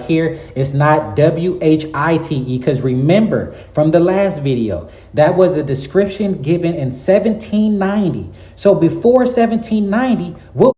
here is not WHITE, because remember from the last video, that was a description given in 1790. So before 1790, what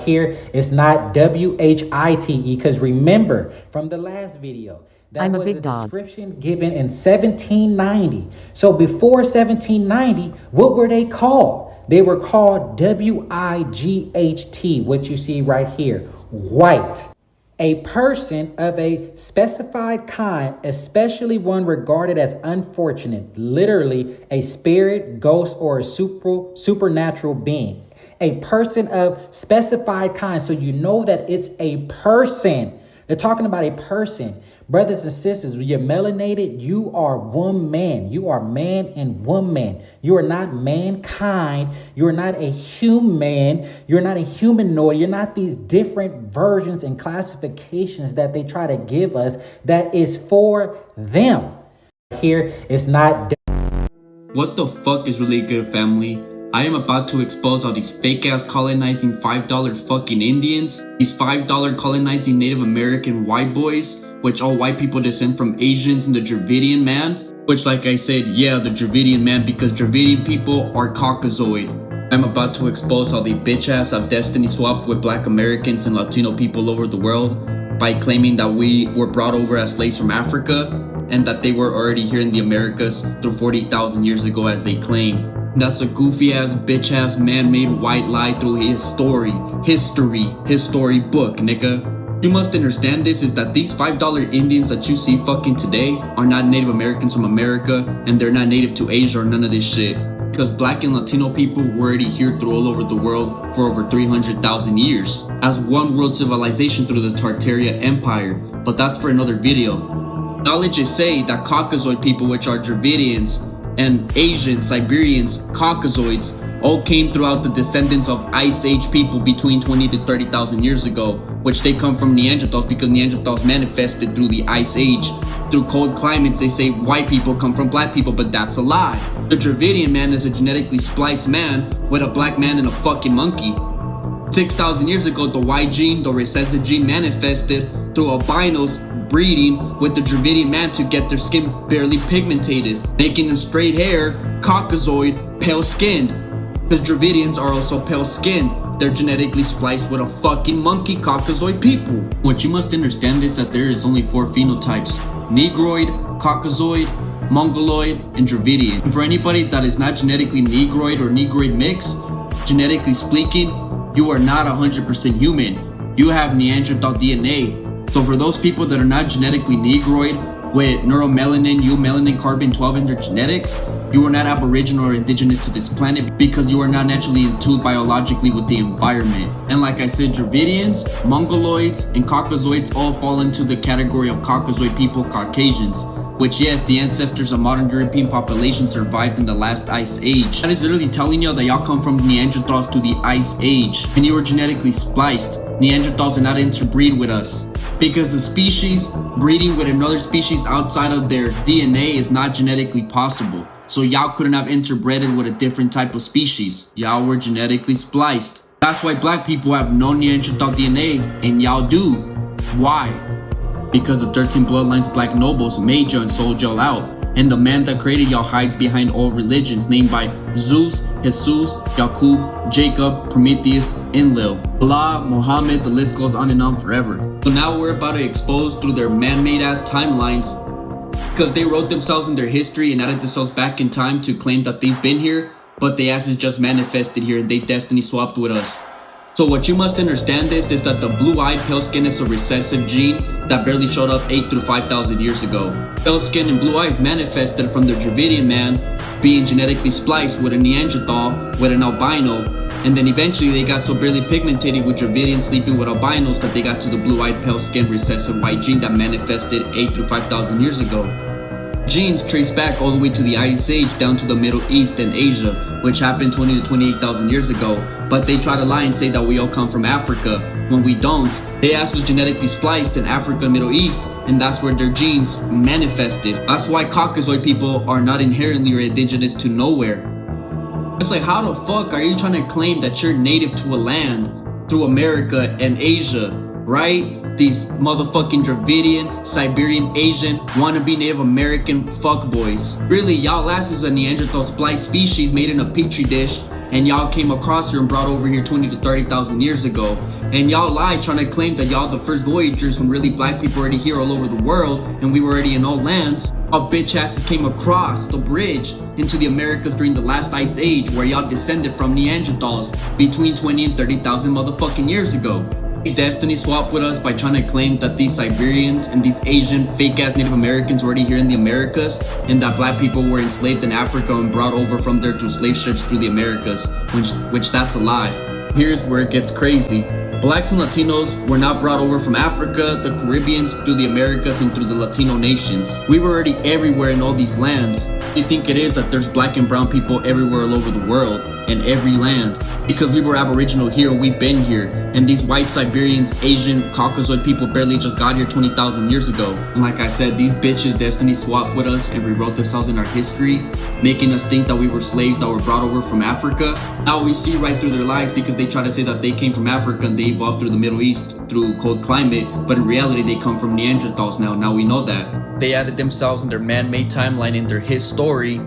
here is not WHITE, because remember from the last video, that was a description given in 1790. So before 1790, what were they called? They were called WIGHT, what you see right here, white. A person of a specified kind, especially one regarded as unfortunate, literally a spirit, ghost, or a supernatural being. A person of specified kind. So you know that it's a person. They're talking about a person. Brothers and sisters, when you're melanated, you are one man. You are man and woman. You are not mankind. You're not a human. You're not a humanoid. You're not these different versions and classifications that they try to give us that is for them. Here is not. What the fuck is really good, family? I am about to expose all these fake ass colonizing $5 fucking Indians, these $5 colonizing Native American white boys, which all white people descend from Asians, and the Dravidian man, which like I said, yeah, the Dravidian man, because Dravidian people are Caucasoid. I'm about to expose how they bitch ass have destiny swapped with Black Americans and Latino people over the world by claiming that we were brought over as slaves from Africa and that they were already here in the Americas through 40,000 years ago as they claim. That's a goofy ass bitch ass man-made white lie through his history book, nigga. You must understand this is that these $5 Indians that you see fucking today are not Native Americans from America, and they're not native to Asia or none of this shit. Because Black and Latino people were already here through all over the world for over 300,000 years as one world civilization through the Tartaria Empire, but that's for another video. Knowledge is say that Caucasoid people, which are Dravidians, and Asians, Siberians, Caucasoids, all came throughout the descendants of Ice Age people between 20 to 30,000 years ago, which they come from Neanderthals because Neanderthals manifested through the Ice Age. Through cold climates, they say white people come from black people, but that's a lie. The Dravidian man is a genetically spliced man with a black man and a fucking monkey. 6,000 years ago, the Y gene, the recessive gene, manifested through albinos breeding with the Dravidian man to get their skin barely pigmented, making them straight hair, Caucasoid, pale skinned. The Dravidians are also pale skinned. They're genetically spliced with a fucking monkey Caucasoid people. What you must understand is that there is only 4 phenotypes: Negroid, Caucasoid, Mongoloid, and Dravidian. And for anybody that is not genetically Negroid or Negroid mix, genetically speaking, you are not 100% human. You have Neanderthal DNA. So for those people that are not genetically Negroid with neuromelanin, eumelanin, carbon 12 in their genetics, you are not aboriginal or indigenous to this planet because you are not naturally in tune biologically with the environment. And like I said, Dravidians, Mongoloids, and Caucasoids all fall into the category of Caucasoid people, Caucasians, which yes, the ancestors of modern European population survived in the last Ice Age. That is literally telling you that y'all come from Neanderthals to the Ice Age, and you were genetically spliced. Neanderthals are not interbreed with us, because a species breeding with another species outside of their DNA is not genetically possible. So y'all couldn't have interbred with a different type of species. Y'all were genetically spliced. That's why black people have no Neanderthal DNA, and y'all do. Why? Because the 13 bloodlines black nobles made y'all and sold y'all out. And the man that created y'all hides behind all religions named by Zeus, Jesus, Yaqub, Jacob, Prometheus, Enlil, Allah, Muhammad, the list goes on and on forever. So now we're about to expose through their man-made ass timelines, because they wrote themselves in their history and added themselves back in time to claim that they've been here, but they asses just manifested here and they destiny swapped with us. So what you must understand is that the blue-eyed pale skin is a recessive gene that barely showed up 8 through 5,000 years ago. Pale skin and blue eyes manifested from the Dravidian man being genetically spliced with a Neanderthal with an albino, and then eventually they got so barely pigmented with Dravidians sleeping with albinos that they got to the blue-eyed pale skin recessive white gene that manifested 8 through 5,000 years ago. Genes trace back all the way to the Ice Age down to the Middle East and Asia, which happened 20 to 28,000 years ago, but they try to lie and say that we all come from Africa, when we don't. They ass was genetically spliced in Africa and Middle East, and that's where their genes manifested. That's why Caucasoid people are not inherently or indigenous to nowhere. It's like, how the fuck are you trying to claim that you're native to a land through America and Asia, right? These motherfucking Dravidian, Siberian, Asian, wannabe Native American fuckboys. Really, y'all asses a Neanderthal splice species made in a petri dish, and y'all came across here and brought over here 20 to 30,000 years ago. And y'all lied trying to claim that y'all the first voyagers when really black people already here all over the world and we were already in all lands. Y'all bitch asses came across the bridge into the Americas during the last ice age where y'all descended from Neanderthals between 20 and 30,000 motherfucking years ago. Destiny swapped with us by trying to claim that these Siberians and these Asian fake ass Native Americans were already here in the Americas and that black people were enslaved in Africa and brought over from there through slave ships through the Americas, which that's a lie. Here's where it gets crazy. Blacks and Latinos were not brought over from Africa, the Caribbeans, through the Americas and through the Latino nations. We were already everywhere in all these lands. I think it is that there's black and brown people everywhere all over the world, in every land, because we were aboriginal here and we've been here, and these white Siberians, Asian, Caucasoid people barely just got here 20,000 years ago. And like I said, these bitches destiny swapped with us and rewrote themselves in our history, making us think that we were slaves that were brought over from Africa. Now we see right through their lies because they try to say that they came from Africa and they evolved through the Middle East through cold climate, but in reality they come from Neanderthals now we know that. They added themselves in their man-made timeline in their history,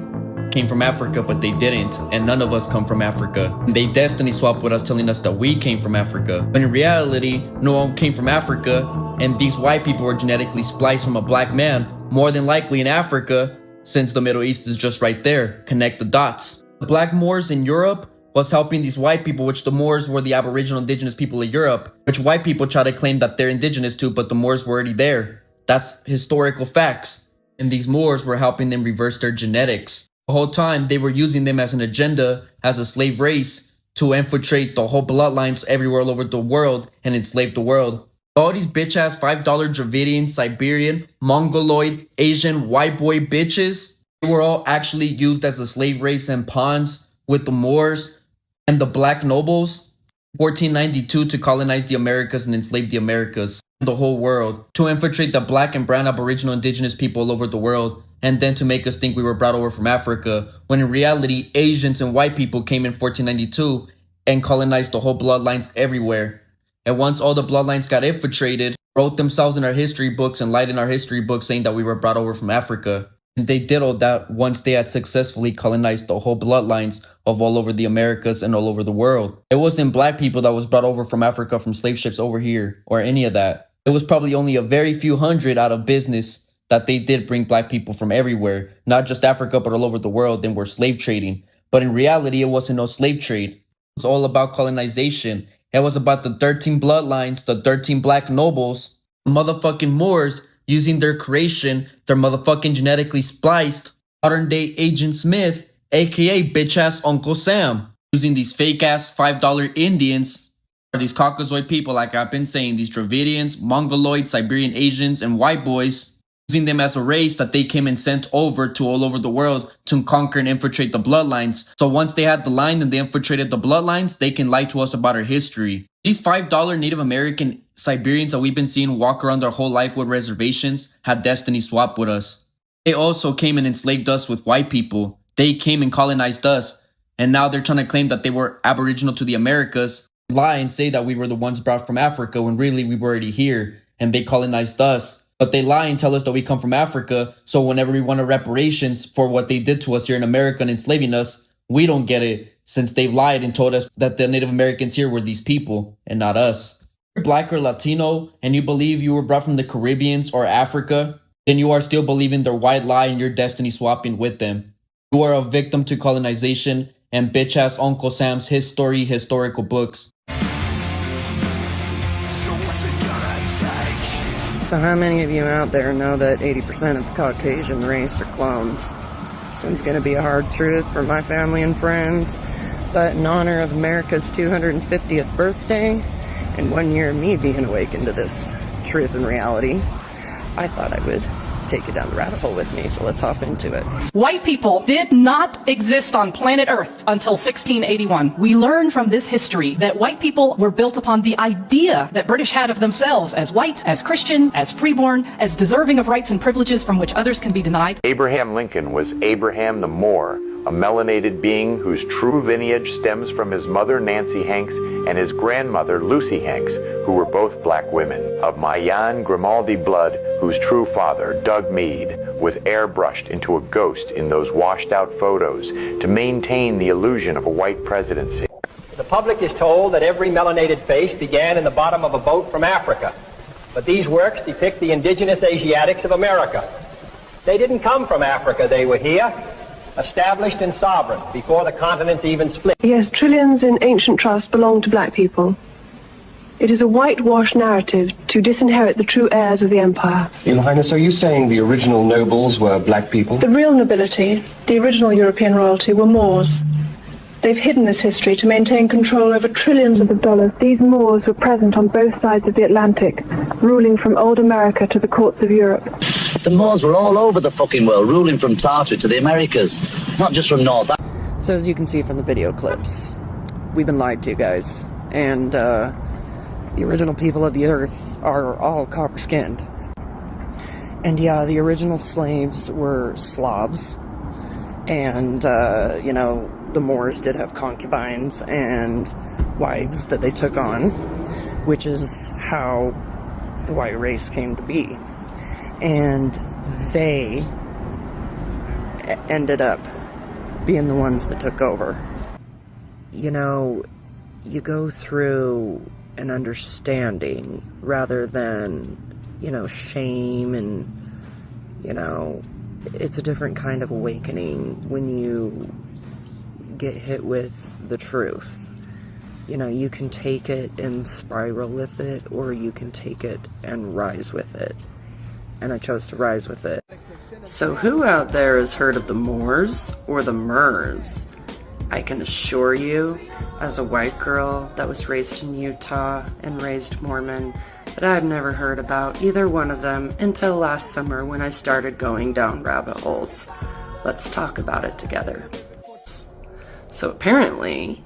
came from Africa, but they didn't, and none of us come from Africa. And they destiny swapped with us, telling us that we came from Africa, but in reality no one came from Africa, and these white people were genetically spliced from a black man, more than likely in Africa, since the Middle East is just right there. Connect the dots. The black Moors in Europe was helping these white people, which the Moors were the aboriginal indigenous people of Europe, which white people try to claim that they're indigenous to, but the Moors were already there. That's historical facts. And these Moors were helping them reverse their genetics. The whole time they were using them as an agenda, as a slave race, to infiltrate the whole bloodlines everywhere all over the world and enslave the world. All these bitch ass $5 Dravidian, Siberian, Mongoloid, Asian, white boy bitches, they were all actually used as a slave race and pawns with the Moors and the black nobles. 1492 to colonize the Americas and enslave the Americas, the whole world, to infiltrate the black and brown aboriginal indigenous people all over the world, and then to make us think we were brought over from Africa, when in reality Asians and white people came in 1492 and colonized the whole bloodlines everywhere. And once all the bloodlines got infiltrated, wrote themselves in our history books and lied in our history books saying that we were brought over from Africa. And they did all that once they had successfully colonized the whole bloodlines of all over the Americas and all over the world. It wasn't black people that was brought over from Africa from slave ships over here or any of that. It was probably only a very few hundred out of business that they did bring black people from everywhere, not just Africa, but all over the world, and were slave trading. But in reality, it wasn't no slave trade. It was all about colonization. It was about the 13 bloodlines, the 13 black nobles, the motherfucking Moors, using their creation, their motherfucking genetically spliced modern day Agent Smith, aka bitch ass Uncle Sam, using these fake ass $5 Indians, or these Caucasoid people, like I've been saying, these Dravidians, Mongoloid, Siberian Asians, and white boys, using them as a race that they came and sent over to all over the world to conquer and infiltrate the bloodlines. So once they had the line and they infiltrated the bloodlines, they can lie to us about our history. These $5 Native American Siberians that we've been seeing walk around their whole life with reservations have destiny swapped with us. They also came and enslaved us with white people. They came and colonized us. And now they're trying to claim that they were aboriginal to the Americas, lie and say that we were the ones brought from Africa when really we were already here and they colonized us. But they lie and tell us that we come from Africa, so whenever we wanted reparations for what they did to us here in America and enslaving us, we don't get it, since they've lied and told us that the Native Americans here were these people and not us. If you're black or Latino and you believe you were brought from the Caribbeans or Africa, then you are still believing their white lie and your destiny swapping with them. You are a victim to colonization and bitch ass Uncle Sam's historical books. So how many of you out there know that 80% of the Caucasian race are clones? This one's going to be a hard truth for my family and friends, but in honor of America's 250th birthday, and 1 year of me being awakened to this truth and reality, I thought I would take you down the rabbit hole with me, so let's hop into it. White people did not exist on planet Earth until 1681. We learn from this history that white people were built upon the idea that British had of themselves as white, as Christian, as freeborn, as deserving of rights and privileges from which others can be denied. Abraham Lincoln was Abraham the Moor, a melanated being whose true lineage stems from his mother Nancy Hanks and his grandmother Lucy Hanks, who were both black women, of Mayan Grimaldi blood, whose true father, Doug Mead, was airbrushed into a ghost in those washed-out photos to maintain the illusion of a white presidency. The public is told that every melanated face began in the bottom of a boat from Africa, but these works depict the indigenous Asiatics of America. They didn't come from Africa, they were here, established and sovereign, before the continents even split. Yes, trillions in ancient trust belong to black people. It is a whitewashed narrative to disinherit the true heirs of the empire. Your Highness, are you saying the original nobles were black people? The real nobility, the original European royalty, were Moors. They've hidden this history to maintain control over trillions of dollars. These Moors were present on both sides of the Atlantic, ruling from old America to the courts of Europe. The Moors were all over the fucking world, ruling from Tartary to the Americas, not just from North. So as you can see from the video clips, we've been lied to, guys. And, the original people of the earth are all copper-skinned. And yeah, the original slaves were Slavs. And, you know, the Moors did have concubines and wives that they took on, which is how the white race came to be. And they ended up being the ones that took over. You know, you go through an understanding rather than, you know, shame, and, you know, it's a different kind of awakening when you get hit with the truth. You know, you can take it and spiral with it, or you can take it and rise with it. And I chose to rise with it. So who out there has heard of the Moors or the Murs? I can assure you, as a white girl that was raised in Utah and raised Mormon, that I've never heard about either one of them until last summer when I started going down rabbit holes. Let's talk about it together. So apparently,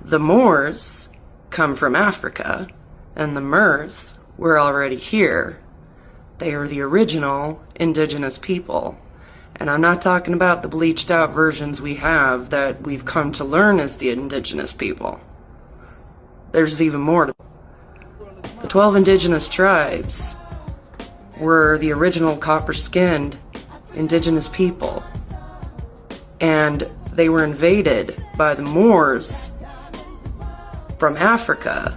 the Moors come from Africa, and the Murs were already here. They are the original indigenous people. And I'm not talking about the bleached out versions we have that we've come to learn as the indigenous people. There's even more to the 12 indigenous tribes were the original copper-skinned indigenous people. And they were invaded by the Moors from Africa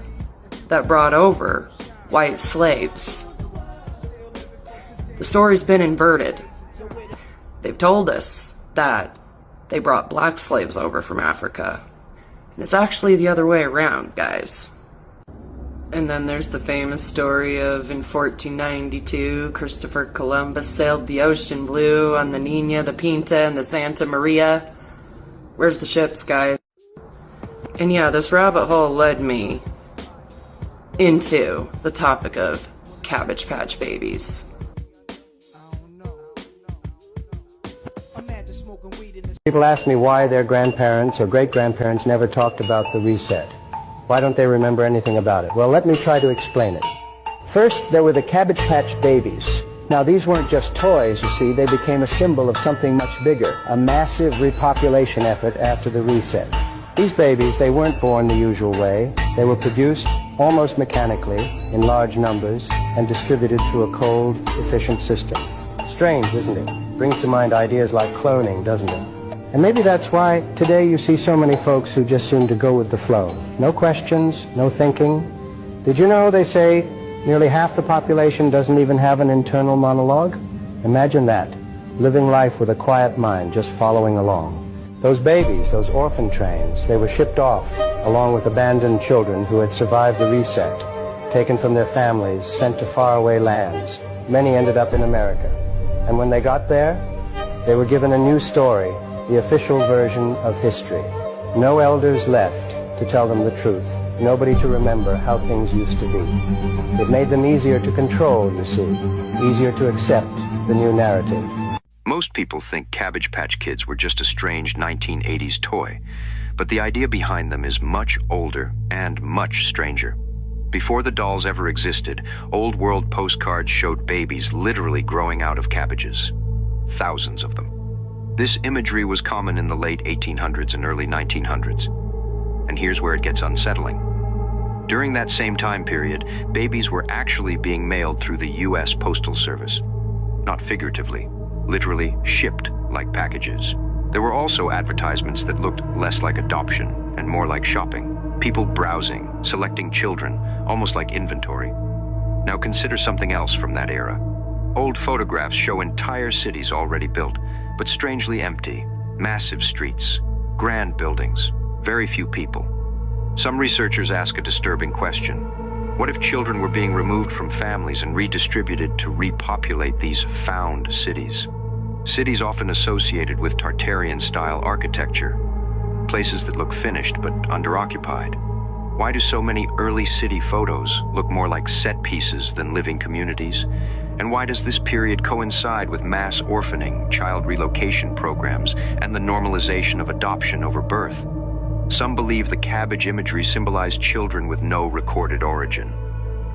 that brought over white slaves. The story's been inverted. They've told us that they brought black slaves over from Africa. And it's actually the other way around, guys. And then there's the famous story of in 1492, Christopher Columbus sailed the ocean blue on the Nina, the Pinta, and the Santa Maria. Where's the ships, guys? And yeah, this rabbit hole led me into the topic of Cabbage Patch Babies. People ask me why their grandparents or great-grandparents never talked about the reset. Why don't they remember anything about it? Well, let me try to explain it. First, there were the Cabbage Patch Babies. Now, these weren't just toys, you see. They became a symbol of something much bigger, a massive repopulation effort after the reset. These babies, they weren't born the usual way. They were produced almost mechanically in large numbers and distributed through a cold, efficient system. Strange, isn't it? Brings to mind ideas like cloning, doesn't it? And maybe that's why today you see so many folks who just seem to go with the flow. No questions, no thinking. Did you know they say nearly half the population doesn't even have an internal monologue? Imagine that, living life with a quiet mind, just following along. Those babies, those orphan trains, they were shipped off along with abandoned children who had survived the reset, taken from their families, sent to faraway lands. Many ended up in America. And when they got there, they were given a new story, the official version of history. No elders left to tell them the truth. Nobody to remember how things used to be. It made them easier to control, you see, easier to accept the new narrative. Most people think Cabbage Patch Kids were just a strange 1980s toy, but the idea behind them is much older and much stranger. Before the dolls ever existed, old world postcards showed babies literally growing out of cabbages. Thousands of them. This imagery was common in the late 1800s and early 1900s. And here's where it gets unsettling. During that same time period, babies were actually being mailed through the U.S. Postal Service. Not figuratively, literally shipped like packages. There were also advertisements that looked less like adoption and more like shopping. People browsing, selecting children, almost like inventory. Now consider something else from that era. Old photographs show entire cities already built, but strangely empty. Massive streets, grand buildings, very few people. Some researchers ask a disturbing question. What if children were being removed from families and redistributed to repopulate these found cities? Cities often associated with Tartarian-style architecture. Places that look finished but underoccupied. Why do so many early city photos look more like set pieces than living communities? And why does this period coincide with mass orphaning, child relocation programs, and the normalization of adoption over birth? Some believe the cabbage imagery symbolized children with no recorded origin.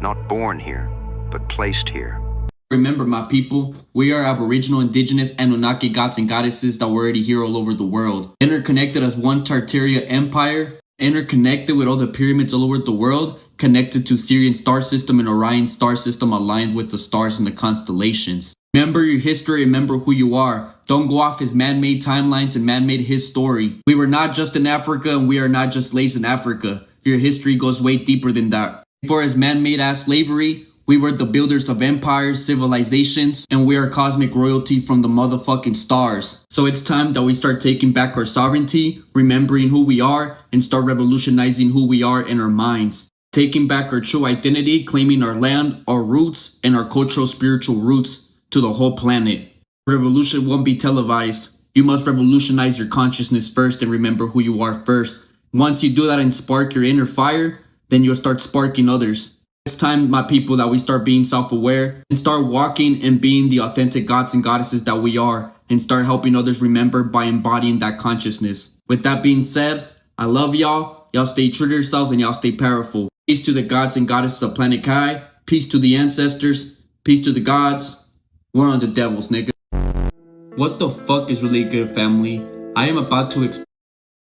Not born here, but placed here. Remember, my people, we are Aboriginal, Indigenous, Anunnaki gods and goddesses that were already here all over the world. Interconnected as one Tartaria empire, interconnected with all the pyramids all over the world, connected to Sirian star system and Orion star system aligned with the stars and the constellations. Remember your history, remember who you are. Don't go off his man-made timelines and man-made his story. We were not just in Africa and we are not just slaves in Africa. Your history goes way deeper than that. Before his man-made ass slavery, we were the builders of empires, civilizations, and we are cosmic royalty from the motherfucking stars. So it's time that we start taking back our sovereignty, remembering who we are, and start revolutionizing who we are in our minds. Taking back our true identity, claiming our land, our roots, and our cultural spiritual roots to the whole planet. Revolution won't be televised. You must revolutionize your consciousness first and remember who you are first. Once you do that and spark your inner fire, then you'll start sparking others. It's time, my people, that we start being self-aware and start walking and being the authentic gods and goddesses that we are and start helping others remember by embodying that consciousness. With that being said, I love y'all. Y'all stay true to yourselves and y'all stay powerful. Peace to the gods and goddesses of Planet Kai. Peace to the ancestors. Peace to the gods. We're on the devils, nigga. What the fuck is really good, family? I am about to explain